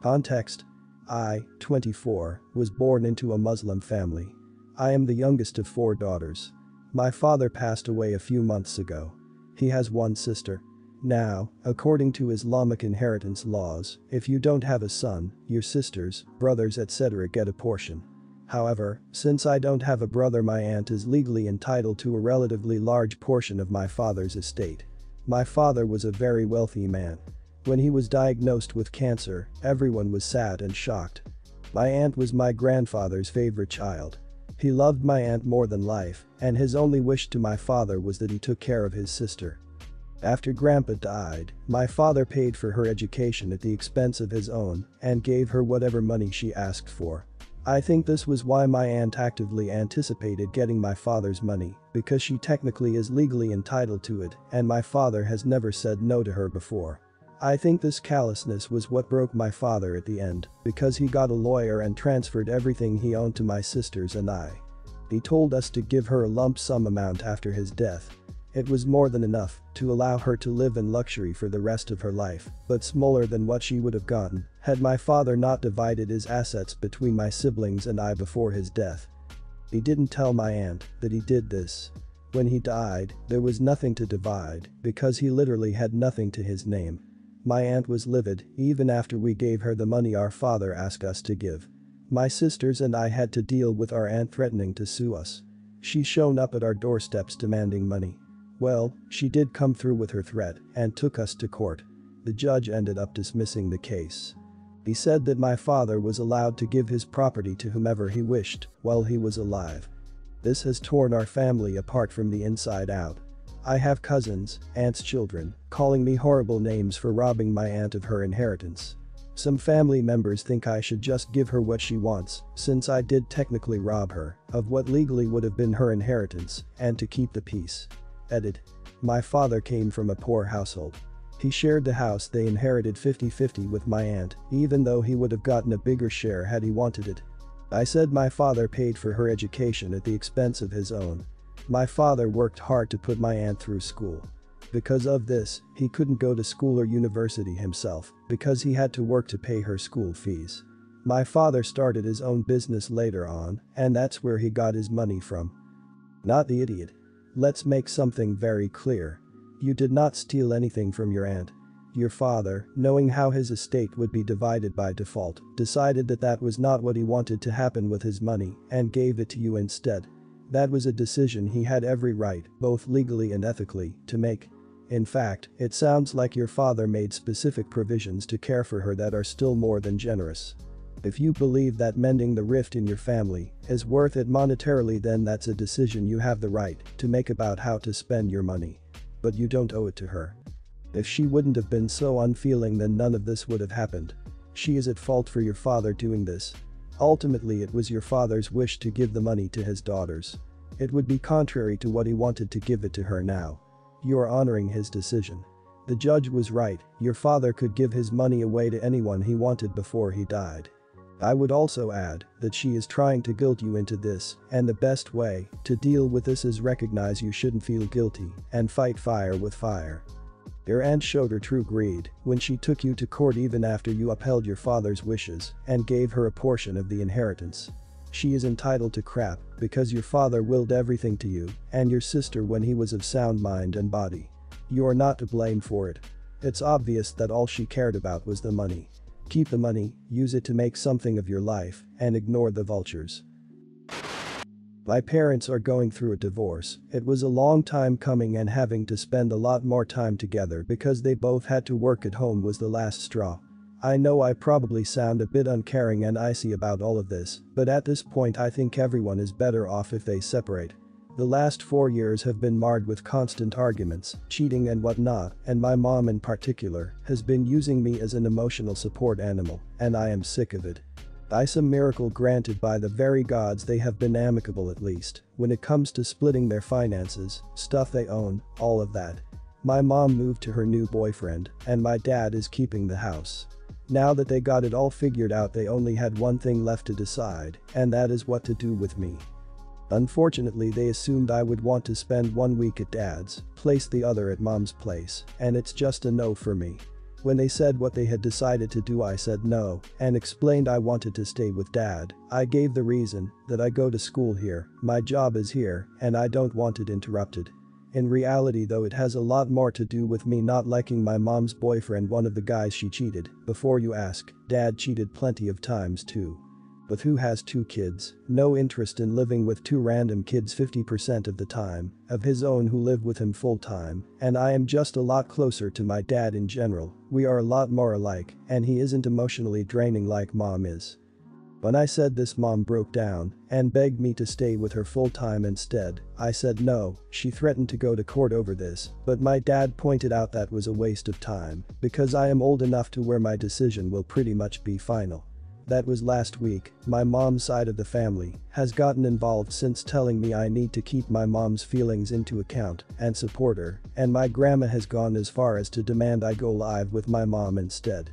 Context: I, 24, was born into a Muslim family. I am the youngest of 4 daughters. My father passed away a few months ago. He has one sister. Now, according to Islamic inheritance laws, if you don't have a son, your sisters, brothers etc. get a portion. However, since I don't have a brother, my aunt is legally entitled to a relatively large portion of my father's estate. My father was a very wealthy man. When he was diagnosed with cancer, everyone was sad and shocked. My aunt was my grandfather's favorite child. He loved my aunt more than life, and his only wish to my father was that he took care of his sister. After Grandpa died, my father paid for her education at the expense of his own and gave her whatever money she asked for. I think this was why my aunt actively anticipated getting my father's money, because she technically is legally entitled to it and my father has never said no to her before. I think this callousness was what broke my father at the end, because he got a lawyer and transferred everything he owned to my sisters and I. He told us to give her a lump sum amount after his death. It was more than enough to allow her to live in luxury for the rest of her life, but smaller than what she would have gotten had my father not divided his assets between my siblings and I before his death. He didn't tell my aunt that he did this. When he died, there was nothing to divide because he literally had nothing to his name. My aunt was livid even after we gave her the money our father asked us to give. My sisters and I had to deal with our aunt threatening to sue us. She's shown up at our doorsteps demanding money. Well, she did come through with her threat and took us to court. The judge ended up dismissing the case. He said that my father was allowed to give his property to whomever he wished while he was alive. This has torn our family apart from the inside out. I have cousins, aunt's children, calling me horrible names for robbing my aunt of her inheritance. Some family members think I should just give her what she wants, since I did technically rob her of what legally would have been her inheritance, and to keep the peace. Edit. My father came from a poor household. He shared the house they inherited 50-50 with my aunt, even though he would have gotten a bigger share had he wanted it. I said my father paid for her education at the expense of his own. My father worked hard to put my aunt through school. Because of this, he couldn't go to school or university himself because he had to work to pay her school fees. My father started his own business later on, and that's where he got his money from. Not the idiot. Let's make something very clear. You did not steal anything from your aunt. Your father, knowing how his estate would be divided by default, decided that that was not what he wanted to happen with his money and gave it to you instead. That was a decision he had every right, both legally and ethically, to make. In fact, it sounds like your father made specific provisions to care for her that are still more than generous. If you believe that mending the rift in your family is worth it monetarily, then that's a decision you have the right to make about how to spend your money. But you don't owe it to her. If she wouldn't have been so unfeeling, then none of this would have happened. She is at fault for your father doing this. Ultimately, it was your father's wish to give the money to his daughters. It would be contrary to what he wanted to give it to her now. You are honoring his decision. The judge was right, your father could give his money away to anyone he wanted before he died. I would also add that she is trying to guilt you into this, and the best way to deal with this is recognize you shouldn't feel guilty and fight fire with fire. Your aunt showed her true greed when she took you to court even after you upheld your father's wishes and gave her a portion of the inheritance. She is entitled to crap because your father willed everything to you and your sister when he was of sound mind and body. You are not to blame for it. It's obvious that all she cared about was the money. Keep the money, use it to make something of your life, and ignore the vultures. My parents are going through a divorce. It was a long time coming, and having to spend a lot more time together because they both had to work at home was the last straw. I know I probably sound a bit uncaring and icy about all of this, but at this point I think everyone is better off if they separate. The last 4 years have been marred with constant arguments, cheating and whatnot, and my mom in particular has been using me as an emotional support animal, and I am sick of it. By some miracle granted by the very gods, they have been amicable at least when it comes to splitting their finances, stuff they own, all of that. My mom moved to her new boyfriend, and my dad is keeping the house. Now that they got it all figured out, they only had one thing left to decide, and that is what to do with me. Unfortunately, they assumed I would want to spend 1 week at dad's place, the other at mom's place, and it's just a no for me. When they said what they had decided to do, I said no and explained I wanted to stay with dad. I gave the reason that I go to school here, my job is here, and I don't want it interrupted. In reality though, it has a lot more to do with me not liking my mom's boyfriend, one of the guys she cheated. Before you ask, dad cheated plenty of times too. But who has 2 kids, no interest in living with 2 random kids 50% of the time, of his own who live with him full time, and I am just a lot closer to my dad in general, we are a lot more alike, and he isn't emotionally draining like mom is. When I said this, mom broke down and begged me to stay with her full time instead. I said no, she threatened to go to court over this, but my dad pointed out that was a waste of time, because I am old enough to where my decision will pretty much be final. That was last week. My mom's side of the family has gotten involved since telling me I need to keep my mom's feelings into account and support her, and my grandma has gone as far as to demand I go live with my mom instead.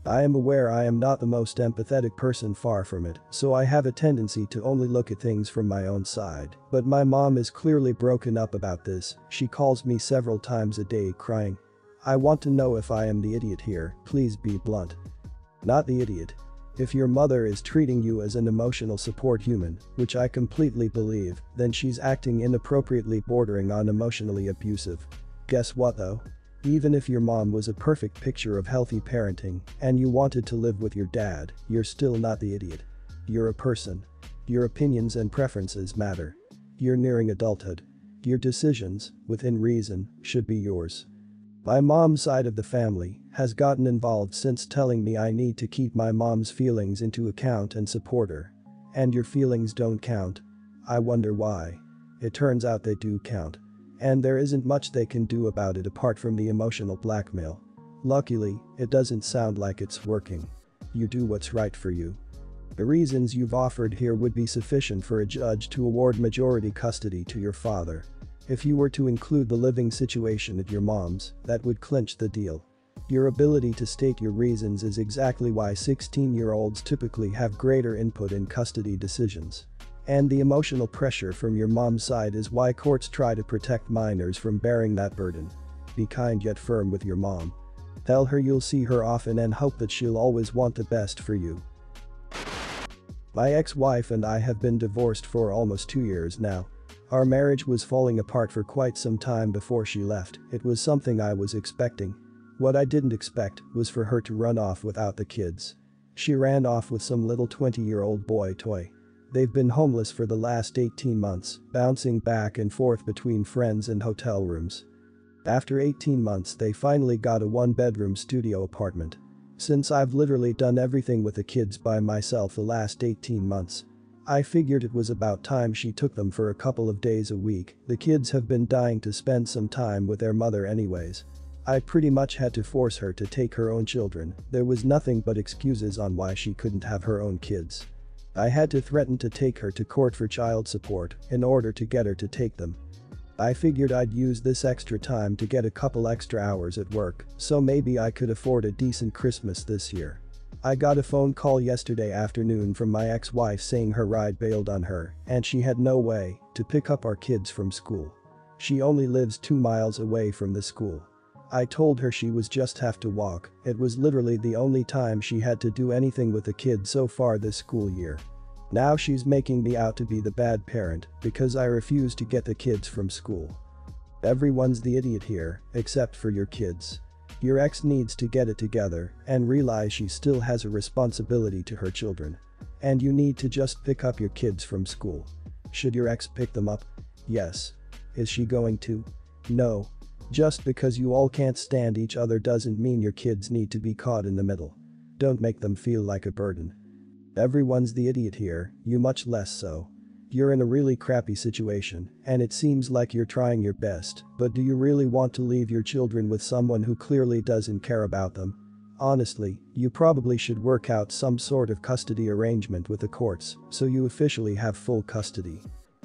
I am aware I am not the most empathetic person, far from it, so I have a tendency to only look at things from my own side, but my mom is clearly broken up about this. She calls me several times a day crying. I want to know if I am the idiot here, please be blunt. Not the idiot. If your mother is treating you as an emotional support human, which I completely believe, then she's acting inappropriately, bordering on emotionally abusive. Guess what though? Even if your mom was a perfect picture of healthy parenting and you wanted to live with your dad, you're still not the idiot. You're a person. Your opinions and preferences matter. You're nearing adulthood. Your decisions, within reason, should be yours. My mom's side of the family has gotten involved since telling me I need to keep my mom's feelings into account and support her. And your feelings don't count? I wonder why. It turns out they do count. And there isn't much they can do about it apart from the emotional blackmail. Luckily, it doesn't sound like it's working. You do what's right for you. The reasons you've offered here would be sufficient for a judge to award majority custody to your father. If you were to include the living situation at your mom's, that would clinch the deal. Your ability to state your reasons is exactly why 16-year-olds typically have greater input in custody decisions. And the emotional pressure from your mom's side is why courts try to protect minors from bearing that burden. Be kind yet firm with your mom. Tell her you'll see her often and hope that she'll always want the best for you. My ex-wife and I have been divorced for almost 2 years now. Our marriage was falling apart for quite some time before she left. It was something I was expecting. What I didn't expect was for her to run off without the kids. She ran off with some little 20-year-old boy toy. They've been homeless for the last 18 months, bouncing back and forth between friends and hotel rooms. After 18 months, they finally got a 1-bedroom studio apartment. Since I've literally done everything with the kids by myself the last 18 months, I figured it was about time she took them for a couple of days a week. The kids have been dying to spend some time with their mother anyways. I pretty much had to force her to take her own children. There was nothing but excuses on why she couldn't have her own kids. I had to threaten to take her to court for child support in order to get her to take them. I figured I'd use this extra time to get a couple extra hours at work, so maybe I could afford a decent Christmas this year. I got a phone call yesterday afternoon from my ex-wife saying her ride bailed on her and she had no way to pick up our kids from school. She only lives 2 miles away from the school. I told her she was just have to walk. It was literally the only time she had to do anything with the kids so far this school year. Now she's making me out to be the bad parent because I refuse to get the kids from school. Everyone's the idiot here, except for your kids. Your ex needs to get it together and realize she still has a responsibility to her children. And you need to just pick up your kids from school. Should your ex pick them up? Yes. Is she going to? No. Just because you all can't stand each other doesn't mean your kids need to be caught in the middle. Don't make them feel like a burden. Everyone's the idiot here, you much less so. You're in a really crappy situation, and it seems like you're trying your best, but do you really want to leave your children with someone who clearly doesn't care about them? Honestly, you probably should work out some sort of custody arrangement with the courts, so you officially have full custody.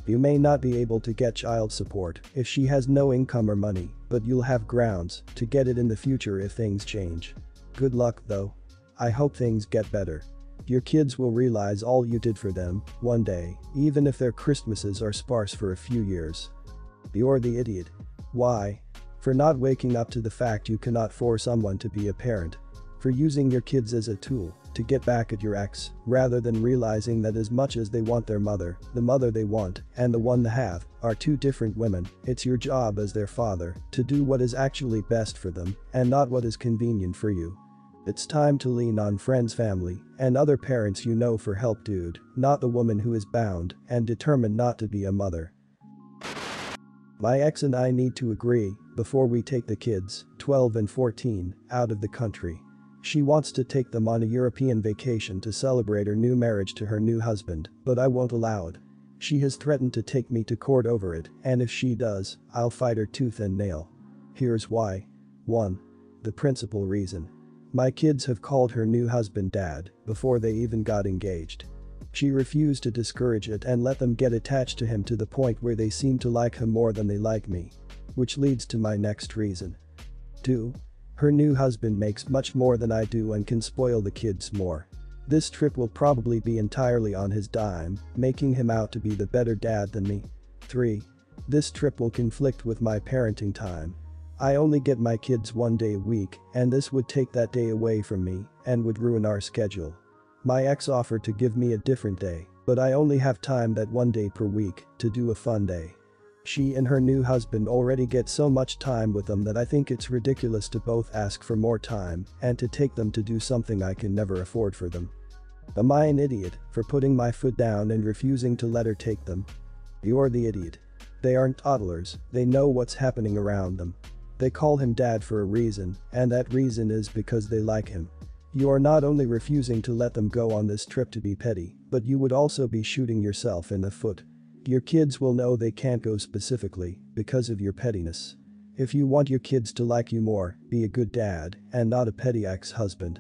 You may not be able to get child support if she has no income or money, but you'll have grounds to get it in the future if things change. Good luck though. I hope things get better. Your kids will realize all you did for them one day, even if their Christmases are sparse for a few years. You're the idiot. Why? For not waking up to the fact you cannot force someone to be a parent. For using your kids as a tool to get back at your ex, rather than realizing that as much as they want their mother, the mother they want, and the one they have, are two different women, it's your job as their father to do what is actually best for them and not what is convenient for you. It's time to lean on friends, family, and other parents you know for help, dude, not the woman who is bound and determined not to be a mother. My ex and I need to agree before we take the kids, 12 and 14, out of the country. She wants to take them on a European vacation to celebrate her new marriage to her new husband, but I won't allow it. She has threatened to take me to court over it, and if she does, I'll fight her tooth and nail. Here's why. 1. The principal reason. My kids have called her new husband dad before they even got engaged. She refused to discourage it and let them get attached to him to the point where they seem to like him more than they like me. Which leads to my next reason. 2. Her new husband makes much more than I do and can spoil the kids more. This trip will probably be entirely on his dime, making him out to be the better dad than me. 3. This trip will conflict with my parenting time. I only get my kids one day a week, and this would take that day away from me and would ruin our schedule. My ex offered to give me a different day, but I only have time that one day per week to do a fun day. She and her new husband already get so much time with them that I think it's ridiculous to both ask for more time and to take them to do something I can never afford for them. Am I an idiot for putting my foot down and refusing to let her take them? You're the idiot. They aren't toddlers, they know what's happening around them. They call him dad for a reason, and that reason is because they like him. You are not only refusing to let them go on this trip to be petty, but you would also be shooting yourself in the foot. Your kids will know they can't go specifically because of your pettiness. If you want your kids to like you more, be a good dad and not a petty ex-husband.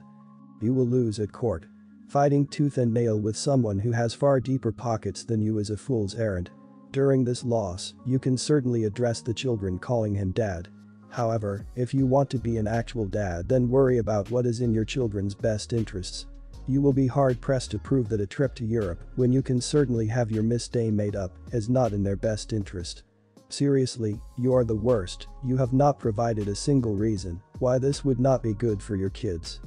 You will lose at court. Fighting tooth and nail with someone who has far deeper pockets than you is a fool's errand. During this loss, you can certainly address the children calling him dad. However, if you want to be an actual dad, then worry about what is in your children's best interests. You will be hard-pressed to prove that a trip to Europe, when you can certainly have your missed day made up, is not in their best interest. Seriously, you are the worst. You have not provided a single reason why this would not be good for your kids.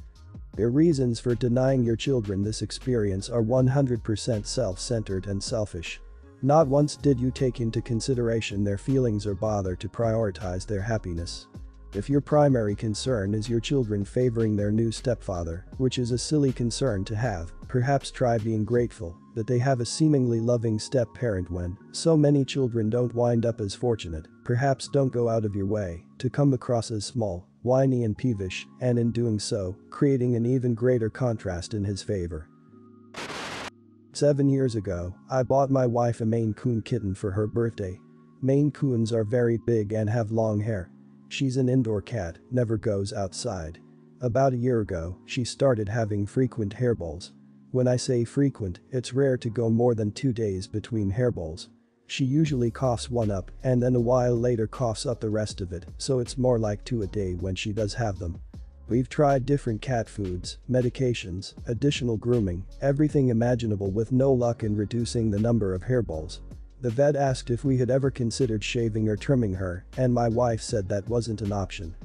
Your reasons for denying your children this experience are 100% self-centered and selfish. Not once did you take into consideration their feelings or bother to prioritize their happiness. If your primary concern is your children favoring their new stepfather, which is a silly concern to have, perhaps try being grateful that they have a seemingly loving step-parent when so many children don't wind up as fortunate. Perhaps don't go out of your way to come across as small, whiny and peevish, and in doing so, creating an even greater contrast in his favor. 7 years ago, I bought my wife a Maine Coon kitten for her birthday. Maine Coons are very big and have long hair. She's an indoor cat, never goes outside. About a year ago, she started having frequent hairballs. When I say frequent, it's rare to go more than 2 days between hairballs. She usually coughs one up and then a while later coughs up the rest of it, so it's more like 2 a day when she does have them. We've tried different cat foods, medications, additional grooming, everything imaginable with no luck in reducing the number of hairballs. The vet asked if we had ever considered shaving or trimming her, and my wife said that wasn't an option.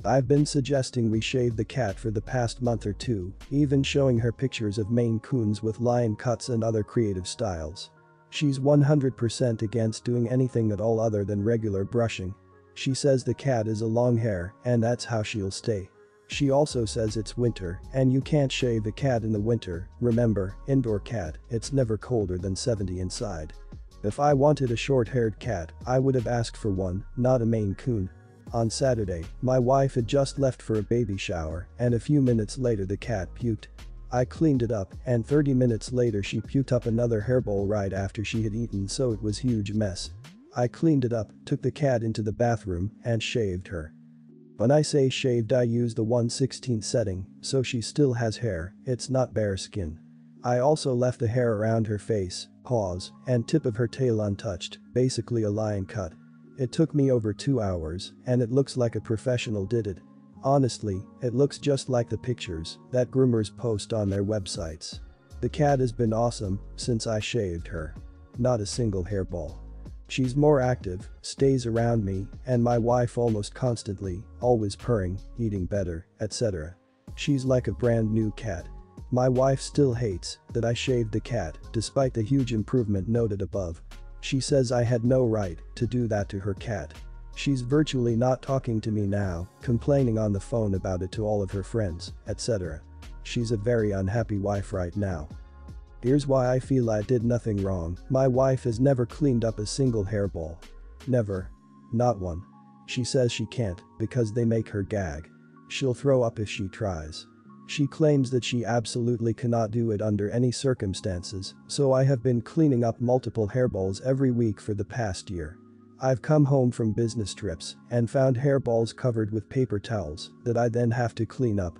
I've been suggesting we shave the cat for the past month or two, even showing her pictures of Maine Coons with lion cuts and other creative styles. She's 100% against doing anything at all other than regular brushing. She says the cat is a long hair and that's how she'll stay. She also says it's winter and you can't shave a cat in the winter. Remember, indoor cat, it's never colder than 70 inside. If I wanted a short-haired cat, I would have asked for one, not a Maine Coon. On Saturday, my wife had just left for a baby shower and a few minutes later the cat puked. I cleaned it up and 30 minutes later she puked up another hairball right after she had eaten, so it was a huge mess. I cleaned it up, took the cat into the bathroom and shaved her. When I say shaved, I use the 1/16 setting, so she still has hair, it's not bare skin. I also left the hair around her face, paws, and tip of her tail untouched, basically a lion cut. It took me over 2 hours, and it looks like a professional did it. Honestly, it looks just like the pictures that groomers post on their websites. The cat has been awesome since I shaved her. Not a single hairball. She's more active, stays around me, and my wife almost constantly, always purring, eating better, etc. She's like a brand new cat. My wife still hates that I shaved the cat despite the huge improvement noted above. She says I had no right to do that to her cat. She's virtually not talking to me now, complaining on the phone about it to all of her friends, etc. She's a very unhappy wife right now. Here's why I feel I did nothing wrong. My wife has never cleaned up a single hairball. Never. Not one. She says she can't because they make her gag. She'll throw up if she tries. She claims that she absolutely cannot do it under any circumstances, so I have been cleaning up multiple hairballs every week for the past year. I've come home from business trips and found hairballs covered with paper towels that I then have to clean up.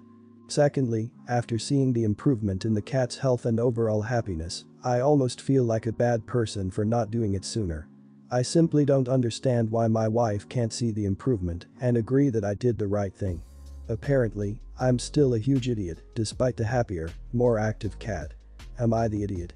Secondly, after seeing the improvement in the cat's health and overall happiness, I almost feel like a bad person for not doing it sooner. I simply don't understand why my wife can't see the improvement and agree that I did the right thing. Apparently, I'm still a huge idiot despite the happier, more active cat. Am I the idiot?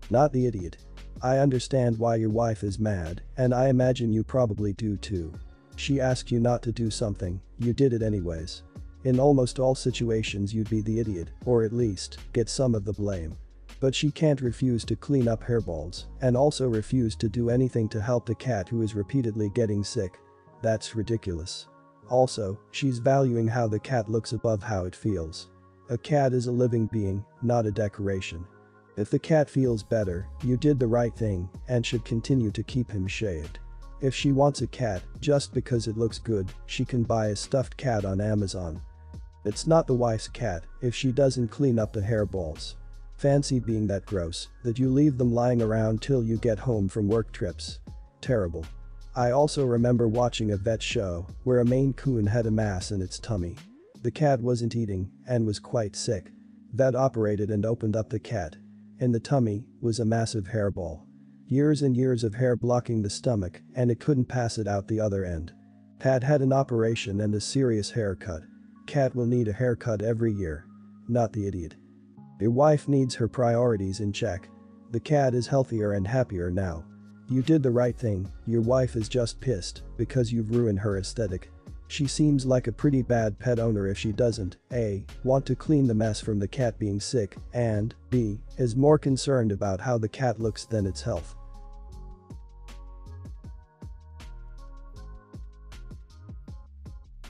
Not the idiot. I understand why your wife is mad, and I imagine you probably do too. She asked you not to do something, you did it anyways. In almost all situations you'd be the idiot, or at least, get some of the blame. But she can't refuse to clean up hairballs, and also refuse to do anything to help the cat who is repeatedly getting sick. That's ridiculous. Also, she's valuing how the cat looks above how it feels. A cat is a living being, not a decoration. If the cat feels better, you did the right thing and should continue to keep him shaved. If she wants a cat just because it looks good, she can buy a stuffed cat on Amazon. It's not the wife's cat if she doesn't clean up the hairballs. Fancy being that gross that you leave them lying around till you get home from work trips. Terrible. I also remember watching a vet show where a Maine Coon had a mass in its tummy. The cat wasn't eating and was quite sick. Vet operated and opened up the cat. In the tummy was a massive hairball. Years and years of hair blocking the stomach and it couldn't pass it out the other end. Cat had an operation and a serious haircut. Cat will need a haircut every year. Not the idiot. Your wife needs her priorities in check. The cat is healthier and happier now. You did the right thing, your wife is just pissed because you've ruined her aesthetic. She seems like a pretty bad pet owner if she doesn't A. Want to clean the mess from the cat being sick and B. Is more concerned about how the cat looks than its health.